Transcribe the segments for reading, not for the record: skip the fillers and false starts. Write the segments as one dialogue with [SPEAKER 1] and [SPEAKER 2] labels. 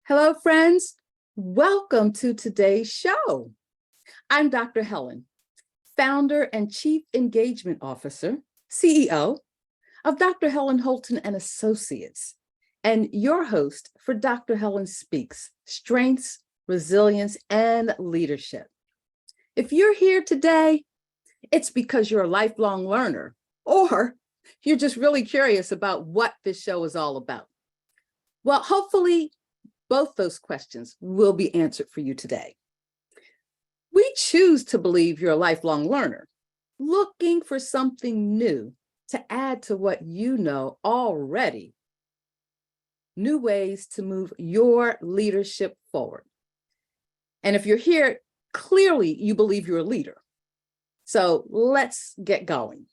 [SPEAKER 1] Hello, friends. Welcome to today's show. I'm Dr. Helen, founder and Chief Engagement Officer, CEO of Dr. Helen Holton and Associates, and your host for Dr. Helen Speaks, Strengths, Resilience, and Leadership. If you're here today, it's because you're a lifelong learner, or you're just really curious about what this show is all about. Well, hopefully, both those questions will be answered for you today. We choose to believe you're a lifelong learner, looking for something new to add to what you know already. New ways to move your leadership forward. And if you're here, clearly you believe you're a leader. So let's get going.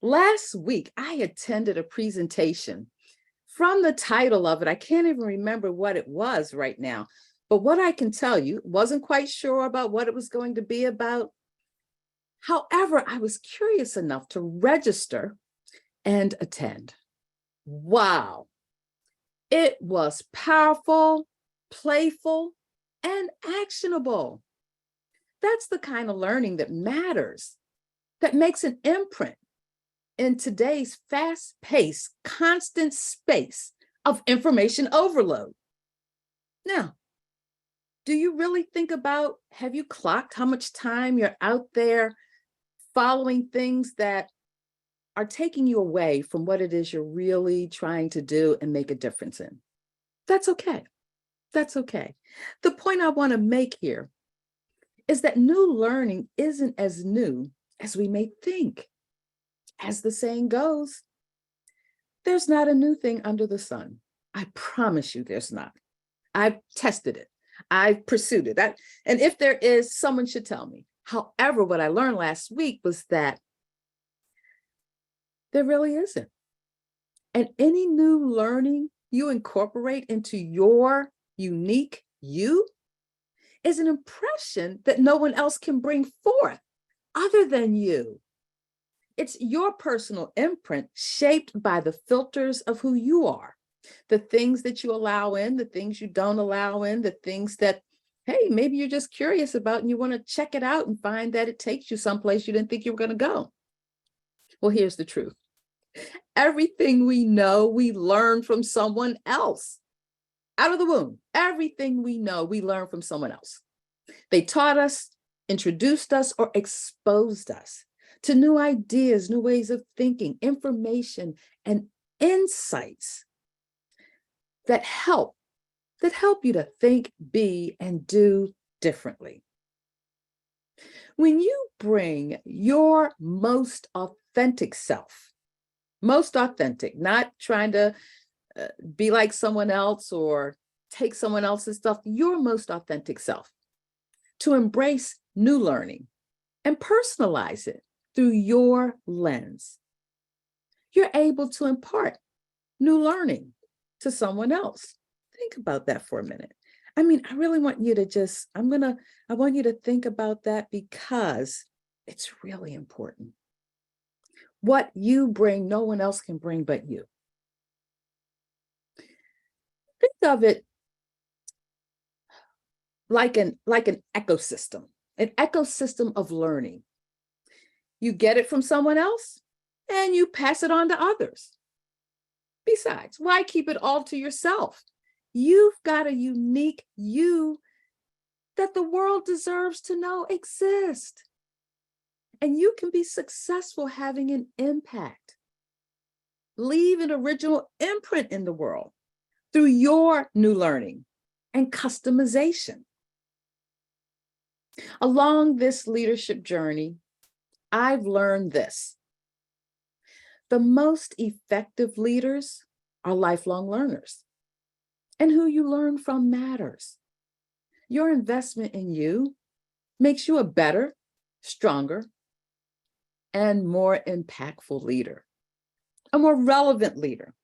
[SPEAKER 1] Last week, I attended a presentation. From the title of it, I can't even remember what it was right now, but what I can tell you, wasn't quite sure about what it was going to be about. However, I was curious enough to register and attend. Wow. It was powerful, playful, and actionable. That's the kind of learning that matters, that makes an imprint in today's fast-paced, constant space of information overload. Now, do you really think about, have you clocked how much time you're out there following things that are taking you away from what it is you're really trying to do and make a difference in? That's okay. That's okay. The point I want to make here is that new learning isn't as new as we may think. As the saying goes, there's not a new thing under the sun. I promise you there's not. I've tested it. I've pursued it. And if there is, someone should tell me. However, what I learned last week was that there really isn't. And any new learning you incorporate into your unique you is an impression that no one else can bring forth other than you. It's your personal imprint shaped by the filters of who you are, the things that you allow in, the things you don't allow in, the things that, hey, maybe you're just curious about and you want to check it out and find that it takes you someplace you didn't think you were going to go. Well, here's the truth. Everything we know, we learn from someone else. Out of the womb, everything we know, we learn from someone else. They taught us, introduced us, or exposed us to new ideas, new ways of thinking, information, and insights that help you to think, be, and do differently. When you bring your most authentic self, most authentic, not trying to be like someone else or take someone else's stuff, your most authentic self, to embrace new learning and personalize it through your lens, you're able to impart new learning to someone else. Think about that for a minute. I mean, I really want you to just, I want you to think about that because it's really important. What you bring, no one else can bring but you. Think of it like an ecosystem of learning. You get it from someone else and you pass it on to others. Besides, why keep it all to yourself? You've got a unique you that the world deserves to know exists. And you can be successful having an impact. Leave an original imprint in the world through your new learning and customization. Along this leadership journey, I've learned this. The most effective leaders are lifelong learners, and who you learn from matters. Your investment in you makes you a better, stronger, and more impactful leader, a more relevant leader,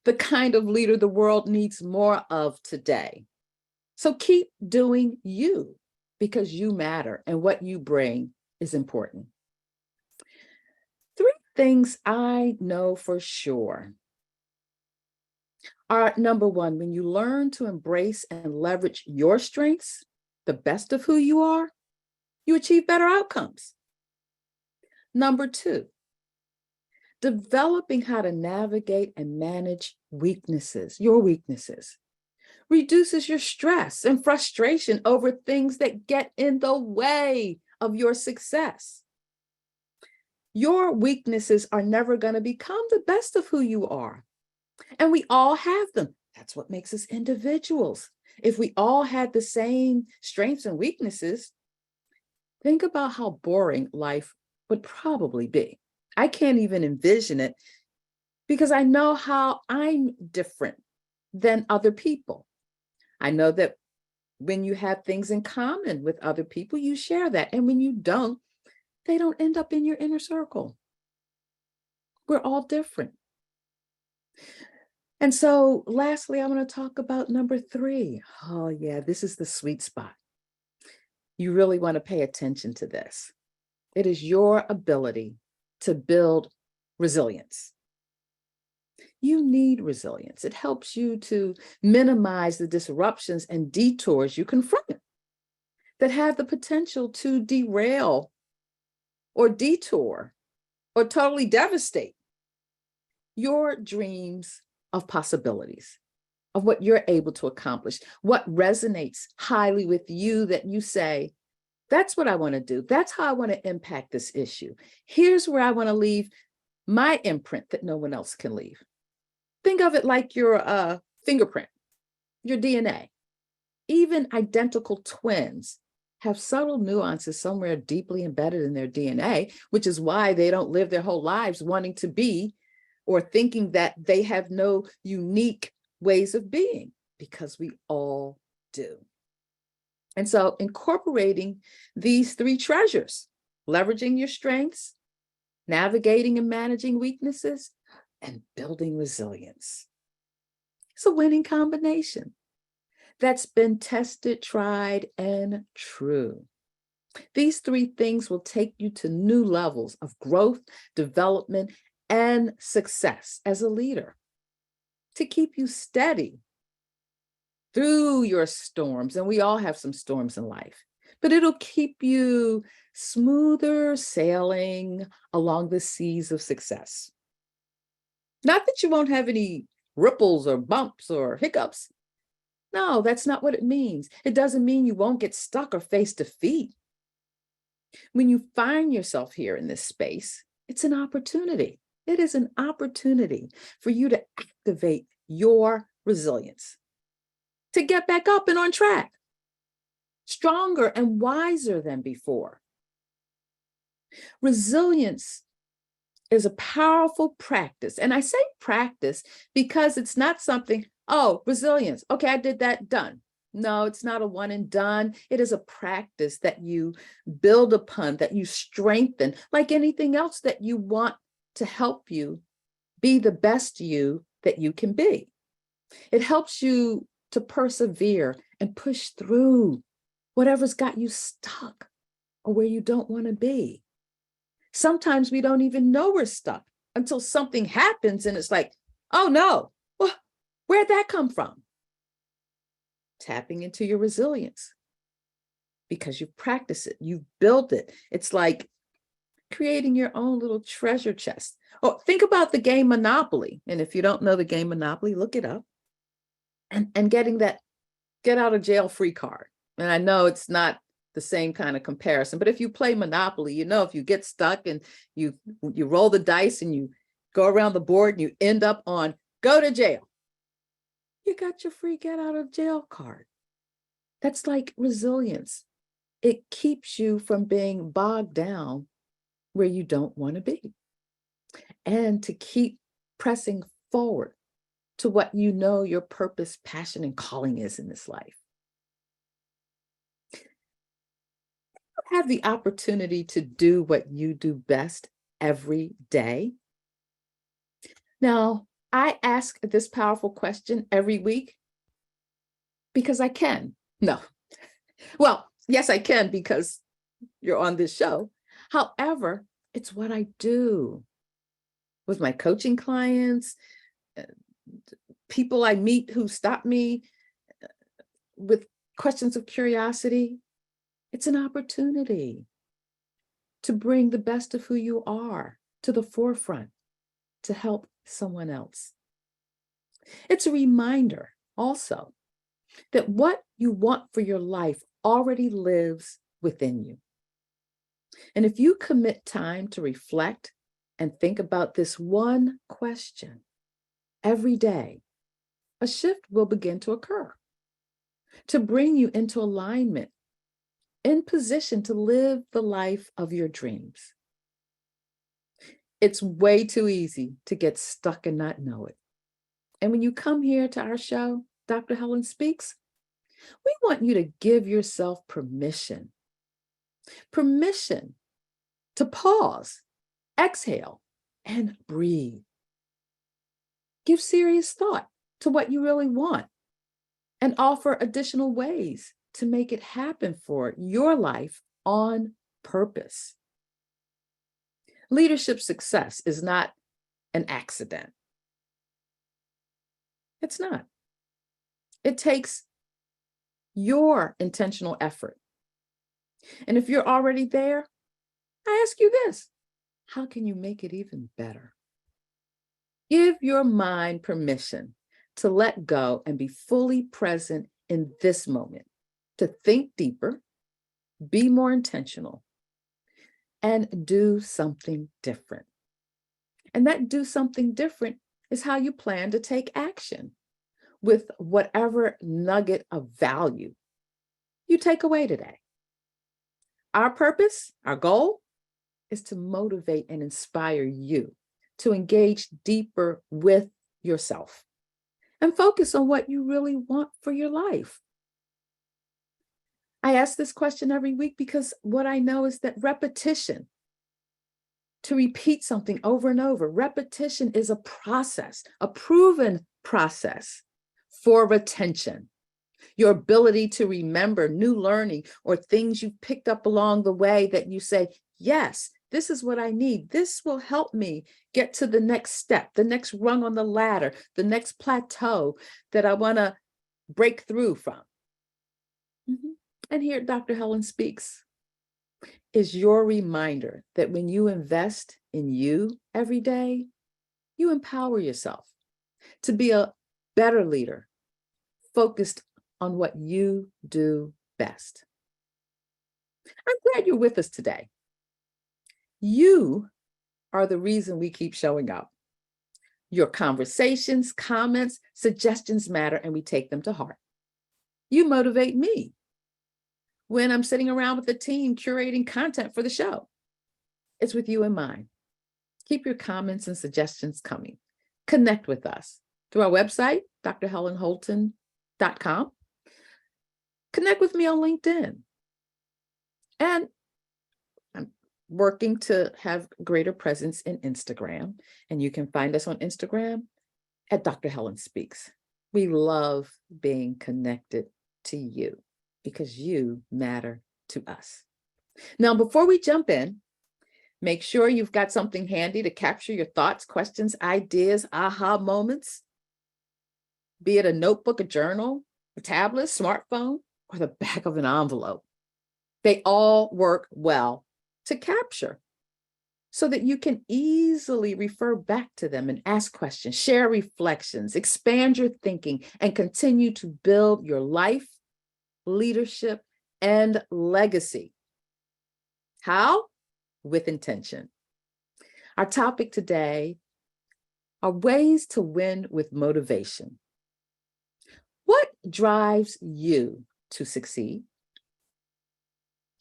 [SPEAKER 1] the kind of leader the world needs more of today. So keep doing you because you matter and what you bring is important. 3 things I know for sure. are number one, when you learn to embrace and leverage your strengths, the best of who you are, you achieve better outcomes. Number two, developing how to navigate and manage weaknesses, your weaknesses, reduces your stress and frustration over things that get in the way of your success. Your weaknesses are never going to become the best of who you are. And we all have them. That's what makes us individuals. If we all had the same strengths and weaknesses, think about how boring life would probably be. I can't even envision it because I know how I'm different than other people. I know that when you have things in common with other people, you share that. And when you don't, they don't end up in your inner circle. We're all different. And so lastly, I want to talk about number three. Oh yeah, this is the sweet spot. You really want to pay attention to this. It is your ability to build resilience. You need resilience. It helps you to minimize the disruptions and detours you confront that have the potential to derail or detour or totally devastate your dreams of possibilities, of what you're able to accomplish, what resonates highly with you that you say, that's what I want to do. That's how I want to impact this issue. Here's where I want to leave my imprint that no one else can leave. Think of it like your fingerprint, your DNA. Even identical twins have subtle nuances somewhere deeply embedded in their DNA, which is why they don't live their whole lives wanting to be or thinking that they have no unique ways of being, because we all do. And so incorporating these three treasures, leveraging your strengths, navigating and managing weaknesses, and building resilience. It's a winning combination that's been tested, tried, and true. These three things will take you to new levels of growth, development, and success as a leader, to keep you steady through your storms. And we all have some storms in life, but it'll keep you smoother sailing along the seas of success. Not that you won't have any ripples or bumps or hiccups. No, that's not what it means. It doesn't mean you won't get stuck or face defeat. When you find yourself here in this space, it's an opportunity. It is an opportunity for you to activate your resilience, to get back up and on track, stronger and wiser than before. Resilience is a powerful practice. And I say practice because it's not something, oh, resilience. Okay, I did that, done. No, it's not a one and done. It is a practice that you build upon, that you strengthen, like anything else that you want to help you be the best you that you can be. It helps you to persevere and push through whatever's got you stuck or where you don't want to be. Sometimes we don't even know we're stuck until something happens and it's like, oh no, well, where'd that come from? Tapping into your resilience because you've practiced it, you've built it. It's like creating your own little treasure chest. Oh, think about the game Monopoly. And if you don't know the game Monopoly, look it up. And getting that get out of jail free card. And I know it's not the same kind of comparison, but if you play Monopoly, you know, if you get stuck and you roll the dice and you go around the board and you end up on go to jail, you got your free get out of jail card. That's like resilience. It keeps you from being bogged down where you don't want to be, and to keep pressing forward to what you know your purpose, passion, and calling is in this life. You have the opportunity to do what you do best every day. Now, I ask this powerful question every week because I can. No. Well, yes, I can because you're on this show. However, it's what I do with my coaching clients, people I meet who stop me with questions of curiosity, it's an opportunity to bring the best of who you are to the forefront to help someone else. It's a reminder also that what you want for your life already lives within you. And if you commit time to reflect and think about this one question every day, a shift will begin to occur to bring you into alignment, in position to live the life of your dreams. It's way too easy to get stuck and not know it. And when you come here to our show, Dr. Helen Speaks, we want you to give yourself permission to pause, exhale, and breathe. Give serious thought to what you really want and offer additional ways to make it happen for your life on purpose. Leadership success is not an accident. It's not. It takes your intentional effort. And if you're already there, I ask you this: how can you make it even better? Give your mind permission to let go and be fully present in this moment, to think deeper, be more intentional, and do something different. And that do something different is how you plan to take action with whatever nugget of value you take away today. Our purpose, our goal, is to motivate and inspire you to engage deeper with yourself and focus on what you really want for your life. I ask this question every week because what I know is that repetition, to repeat something over and over, repetition is a process, a proven process for retention. Your ability to remember new learning or things you've picked up along the way that you say, yes, this is what I need. This will help me get to the next step, the next rung on the ladder, the next plateau that I want to break through from. And here at Dr. Helen Speaks is your reminder that when you invest in you every day, you empower yourself to be a better leader, focused on what you do best. I'm glad you're with us today. You are the reason we keep showing up. Your conversations, comments, suggestions matter, and we take them to heart. You motivate me when I'm sitting around with the team curating content for the show. It's with you in mind. Keep your comments and suggestions coming. Connect with us through our website, drhelenholton.com. Connect with me on LinkedIn. And I'm working to have greater presence in Instagram. And you can find us on Instagram at Dr. Helen Speaks. We love being connected to you because you matter to us. Now, before we jump in, make sure you've got something handy to capture your thoughts, questions, ideas, aha moments, be it a notebook, a journal, a tablet, smartphone, or the back of an envelope. They all work well to capture so that you can easily refer back to them and ask questions, share reflections, expand your thinking, and continue to build your life, leadership, and legacy. How? With intention. Our topic today are ways to win with motivation. What drives you to succeed?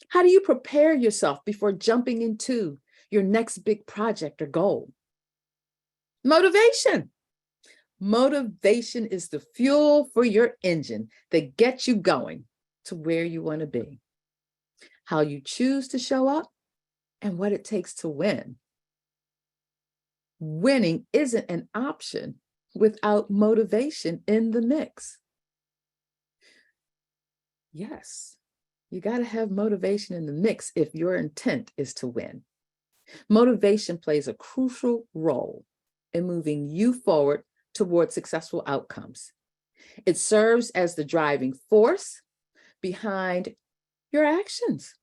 [SPEAKER 1] How do you prepare yourself before jumping into your next big project or goal? Motivation. Motivation is the fuel for your engine that gets you going to where you want to be. How you choose to show up and what it takes to win. Winning isn't an option without motivation in the mix. Yes, you got to have motivation in the mix if your intent is to win. Motivation plays a crucial role in moving you forward towards successful outcomes. It serves as the driving force behind your actions,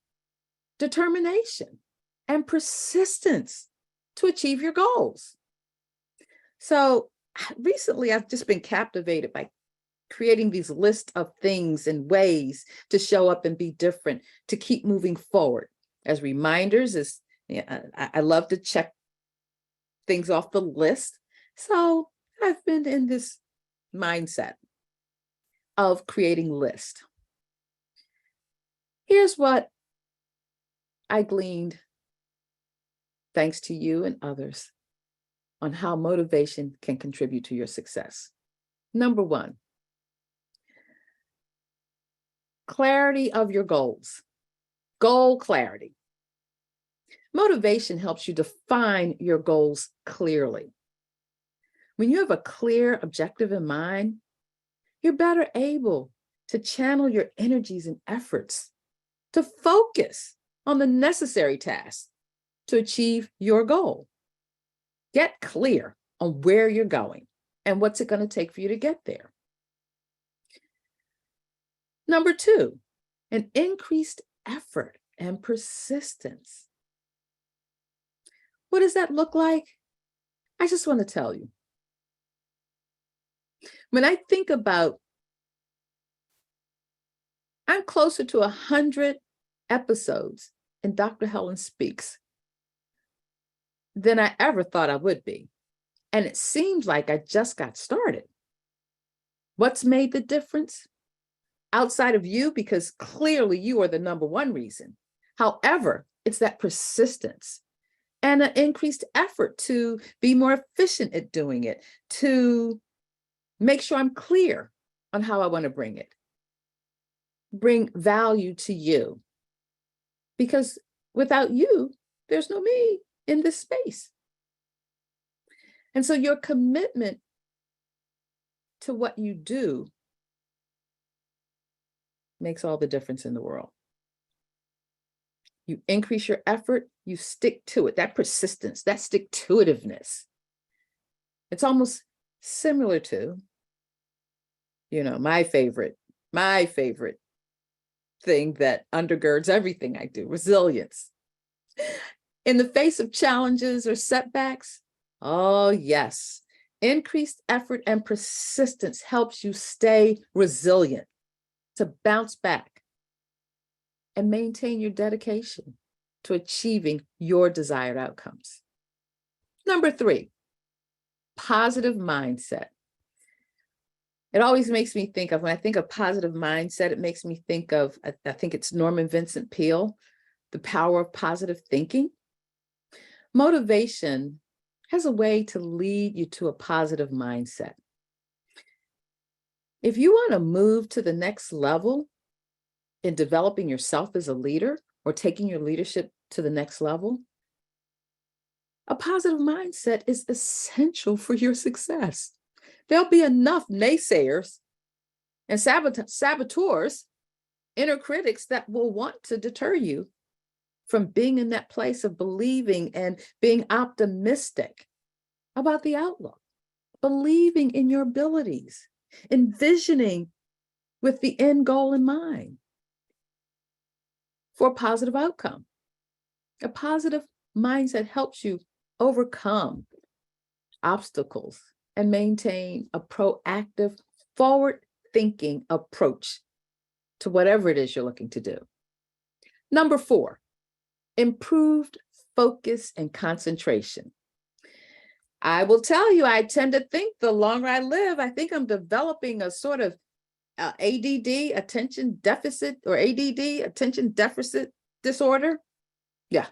[SPEAKER 1] determination, and persistence to achieve your goals. So recently, I've just been captivated by creating these lists of things and ways to show up and be different, to keep moving forward. As reminders, I love to check things off the list. So I've been in this mindset of creating lists. Here's what I gleaned, thanks to you and others, on how motivation can contribute to your success. Number one, clarity of your goals. Goal clarity. Motivation helps you define your goals clearly. When you have a clear objective in mind, you're better able to channel your energies and efforts to focus on the necessary tasks to achieve your goal. Get clear on where you're going and what's it going to take for you to get there. Number two, an increased effort and persistence. What does that look like? I just want to tell you. When I think about, I'm closer to 100 episodes in Dr. Helen Speaks than I ever thought I would be. And it seems like I just got started. What's made the difference? Outside of you, because clearly you are the number one reason. However, it's that persistence and an increased effort to be more efficient at doing it, to make sure I'm clear on how I want to bring value to you. Because without you, there's no me in this space. And so your commitment to what you do makes all the difference in the world. You increase your effort, you stick to it. That persistence, that stick-to-itiveness. It's almost similar to, my favorite thing that undergirds everything I do, resilience. In the face of challenges or setbacks, oh yes, increased effort and persistence helps you stay resilient, to bounce back and maintain your dedication to achieving your desired outcomes. Number three, positive mindset. It always makes me think of, when I think of positive mindset, it makes me think of, I think it's Norman Vincent Peale, The Power of Positive Thinking. Motivation has a way to lead you to a positive mindset. If you want to move to the next level in developing yourself as a leader or taking your leadership to the next level, a positive mindset is essential for your success. There'll be enough naysayers and saboteurs, inner critics, that will want to deter you from being in that place of believing and being optimistic about the outlook, believing in your abilities, envisioning with the end goal in mind for a positive outcome. A positive mindset helps you overcome obstacles and maintain a proactive, forward-thinking approach to whatever it is you're looking to do. Number four, improved focus and concentration. I will tell you, I tend to think the longer I live, I think I'm developing a sort of ADD, attention deficit, or ADD, attention deficit disorder. Yeah.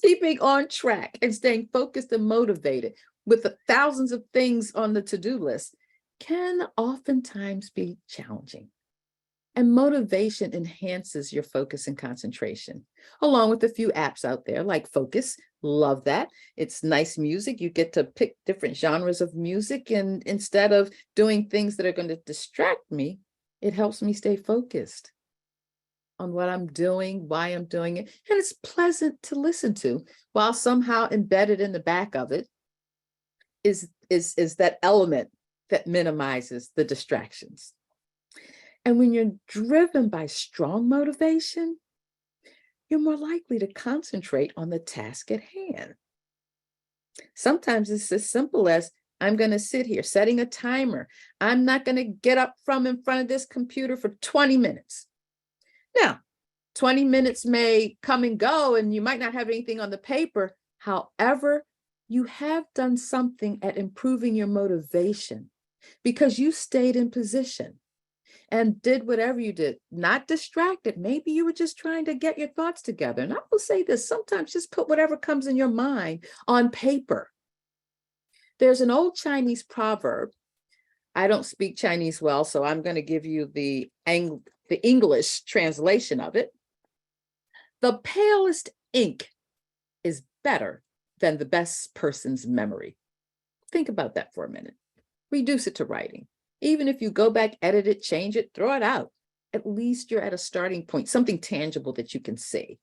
[SPEAKER 1] Keeping on track and staying focused and motivated with the thousands of things on the to-do list can oftentimes be challenging. And motivation enhances your focus and concentration, along with a few apps out there like Focus. Love that. It's nice music. You get to pick different genres of music, and instead of doing things that are going to distract me, it helps me stay focused on what I'm doing, why I'm doing it. And it's pleasant to listen to, while somehow embedded in the back of it is is that element that minimizes the distractions. And when you're driven by strong motivation, you're more likely to concentrate on the task at hand. Sometimes it's as simple as, I'm going to sit here, setting a timer. I'm not going to get up from in front of this computer for 20 minutes. Now, 20 minutes may come and go, and you might not have anything on the paper. However, you have done something at improving your motivation because you stayed in position and did whatever you did, not distracted. Maybe you were just trying to get your thoughts together. And I will say this, sometimes just put whatever comes in your mind on paper. There's an old Chinese proverb. I don't speak Chinese well, so I'm going to give you the English translation of it. The palest ink is better than the best person's memory. Think about that for a minute. Reduce it to writing. Even if you go back, edit it, change it, throw it out, at least you're at a starting point, something tangible that you can see.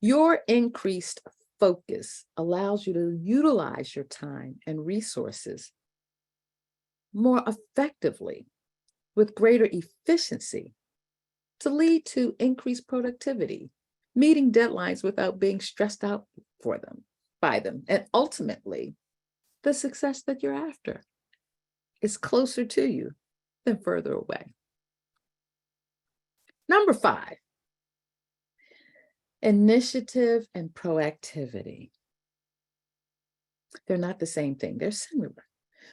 [SPEAKER 1] Your increased focus allows you to utilize your time and resources more effectively with greater efficiency to lead to increased productivity, meeting deadlines without being stressed out by them, and ultimately the success that you're after is closer to you than further away. Number 5, initiative and proactivity. They're not the same thing, they're similar.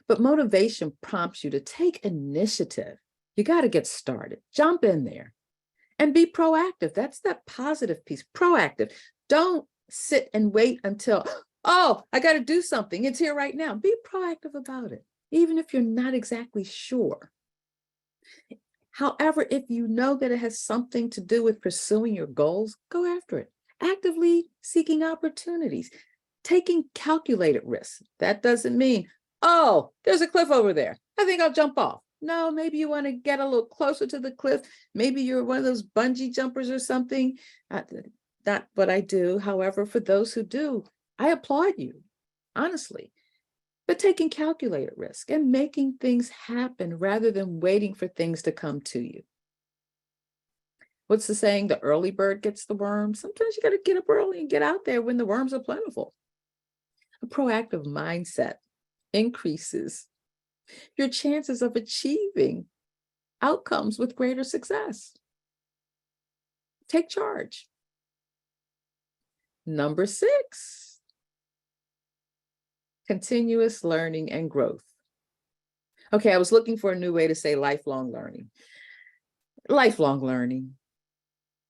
[SPEAKER 1] But motivation prompts you to take initiative. You got to get started, jump in there and be proactive. That's that positive piece, proactive. Don't sit and wait until, oh, I got to do something. It's here right now. Be proactive about it, even if you're not exactly sure. However, if you know that it has something to do with pursuing your goals, go after it. Actively seeking opportunities, taking calculated risks. That doesn't mean, oh, there's a cliff over there, I think I'll jump off. No, maybe you want to get a little closer to the cliff. Maybe you're one of those bungee jumpers or something. Not what I do. However, for those who do, I applaud you, honestly. But taking calculated risk and making things happen rather than waiting for things to come to you. What's the saying? The early bird gets the worm. Sometimes you got to get up early and get out there when the worms are plentiful. A proactive mindset increases your chances of achieving outcomes with greater success. Take charge. Number 6, continuous learning and growth. Okay, I was looking for a new way to say lifelong learning. Lifelong learning,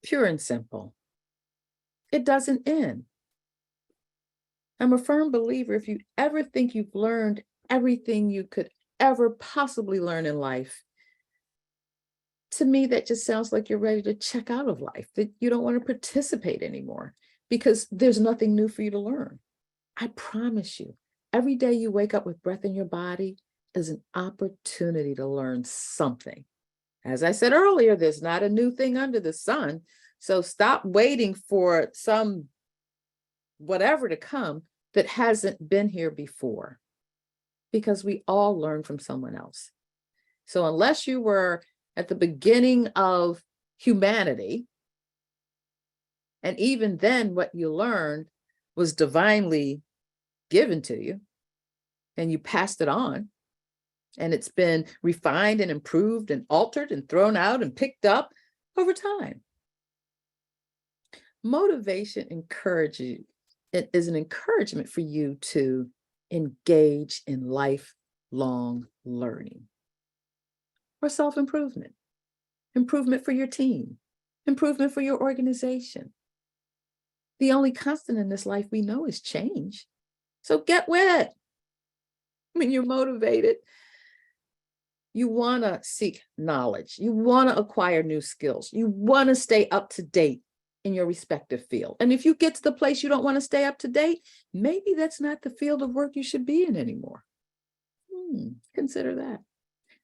[SPEAKER 1] pure and simple. It doesn't end. I'm a firm believer, if you ever think you've learned everything you could ever possibly learn in life, to me, that just sounds like you're ready to check out of life, that you don't want to participate anymore because there's nothing new for you to learn. I promise you, every day you wake up with breath in your body is an opportunity to learn something. As I said earlier, there's not a new thing under the sun. So stop waiting for some whatever to come that hasn't been here before, because we all learn from someone else. So unless you were at the beginning of humanity, and even then what you learned was divinely given to you, and you passed it on, and it's been refined and improved and altered and thrown out and picked up over time. Motivation encourages, it is an encouragement for you to engage in lifelong learning or self-improvement, improvement for your team, improvement for your organization. The only constant in this life we know is change. So get with it. When you're motivated, you want to seek knowledge. You want to acquire new skills. You want to stay up to date in your respective field. And if you get to the place you don't want to stay up to date, maybe that's not the field of work you should be in anymore. Consider that.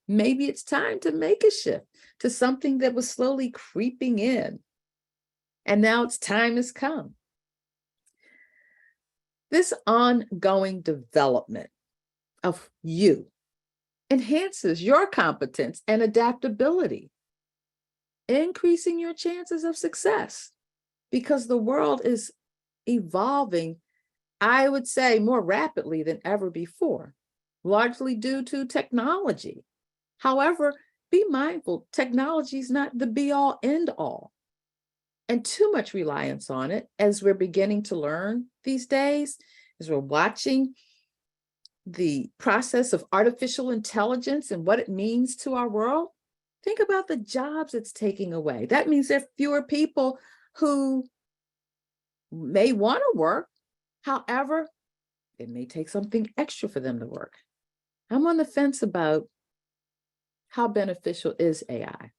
[SPEAKER 1] Maybe it's time to make a shift to something that was slowly creeping in, and now its time has come. This ongoing development of you, enhances your competence and adaptability, increasing your chances of success because the world is evolving, I would say, more rapidly than ever before, largely due to technology. However, be mindful, technology is not the be all end all. And too much reliance on it, as we're beginning to learn these days, as we're watching the process of artificial intelligence and what it means to our world, think about the jobs it's taking away. That means there are fewer people who may want to work. However, it may take something extra for them to work. I'm on the fence about how beneficial is AI.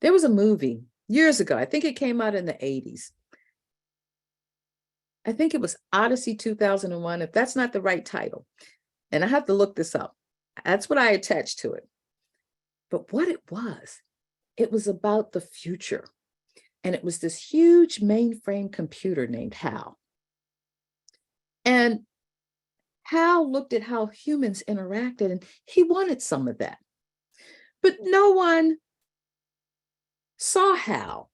[SPEAKER 1] There was a movie years ago, I think it came out in the 80s. I think it was Odyssey 2001, if that's not the right title. And I have to look this up. That's what I attached to it. But what it was about the future. And it was this huge mainframe computer named Hal. And Hal looked at how humans interacted, and he wanted some of that. But no one saw Hal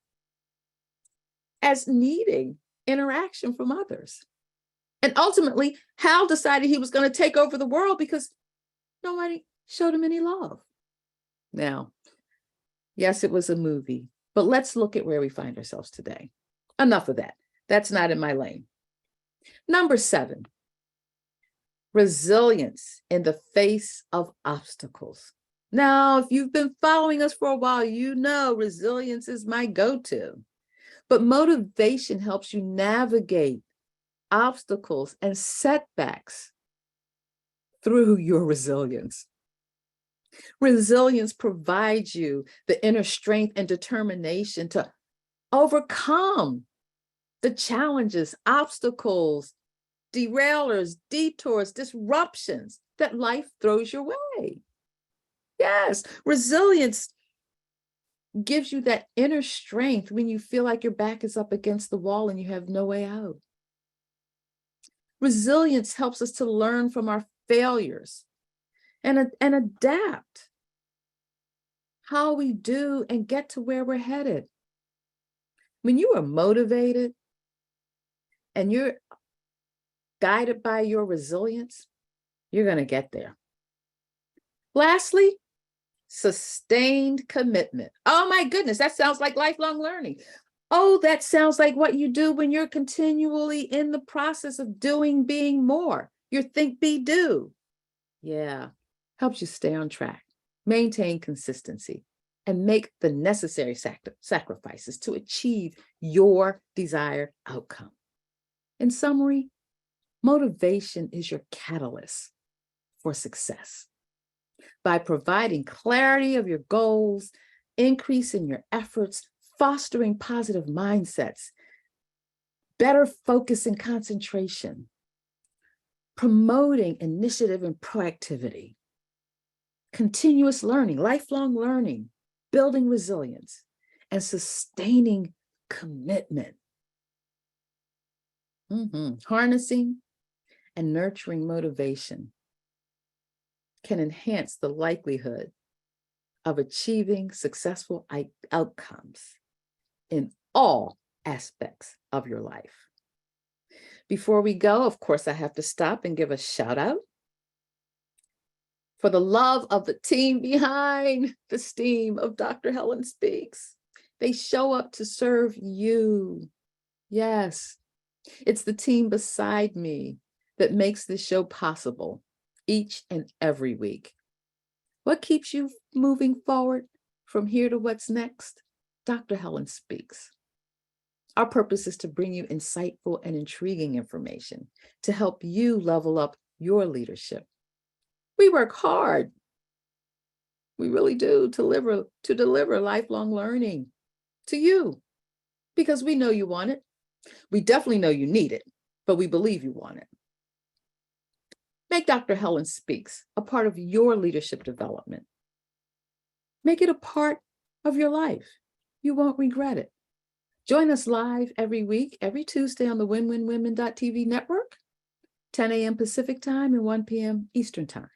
[SPEAKER 1] as needing interaction from others. And ultimately, Hal decided he was going to take over the world because nobody showed him any love. Now, yes, it was a movie, but let's look at where we find ourselves today. Enough of that. That's not in my lane. Number 7, resilience in the face of obstacles. Now, if you've been following us for a while, you know resilience is my go-to. But motivation helps you navigate obstacles and setbacks through your resilience. Resilience provides you the inner strength and determination to overcome the challenges, obstacles, derailers, detours, disruptions that life throws your way. Yes, resilience gives you that inner strength when you feel like your back is up against the wall and you have no way out. Resilience helps us to learn from our failures and adapt how we do and get to where we're headed. When you are motivated and you're guided by your resilience, you're going to get there. Lastly, sustained commitment. Oh my goodness, that sounds like lifelong learning. Oh, that sounds like what you do when you're continually in the process of doing, being more. Your think, be, do. Yeah, helps you stay on track, maintain consistency, and make the necessary sacrifices to achieve your desired outcome. In summary, motivation is your catalyst for success. By providing clarity of your goals, increasing your efforts, fostering positive mindsets, better focus and concentration, promoting initiative and proactivity, continuous learning, lifelong learning, building resilience, and sustaining commitment. Harnessing and nurturing motivation can enhance the likelihood of achieving successful outcomes in all aspects of your life. Before we go, of course, I have to stop and give a shout out for the love of the team behind the steam of Dr. Helen Speaks. They show up to serve you. Yes, it's the team beside me that makes this show possible each and every week. What keeps you moving forward from here to what's next? Dr. Helen Speaks. Our purpose is to bring you insightful and intriguing information to help you level up your leadership. We work hard. We really do to deliver lifelong learning to you because we know you want it. We definitely know you need it, but we believe you want it. Make Dr. Helen Speaks a part of your leadership development. Make it a part of your life. You won't regret it. Join us live every week, every Tuesday on the WinWinWomen.tv network. 10 a.m. Pacific time and 1 p.m. Eastern time.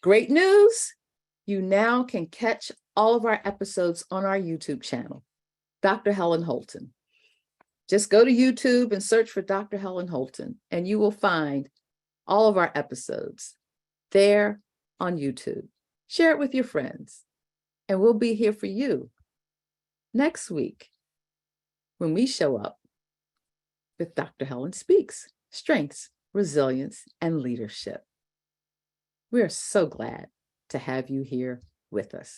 [SPEAKER 1] Great news! You now can catch all of our episodes on our YouTube channel, Dr. Helen Holton. Just go to YouTube and search for Dr. Helen Holton, and you will find all of our episodes there on YouTube. Share it with your friends, and we'll be here for you next week when we show up with Dr. Helen Speaks, Strengths, Resilience, and Leadership. We are so glad to have you here with us.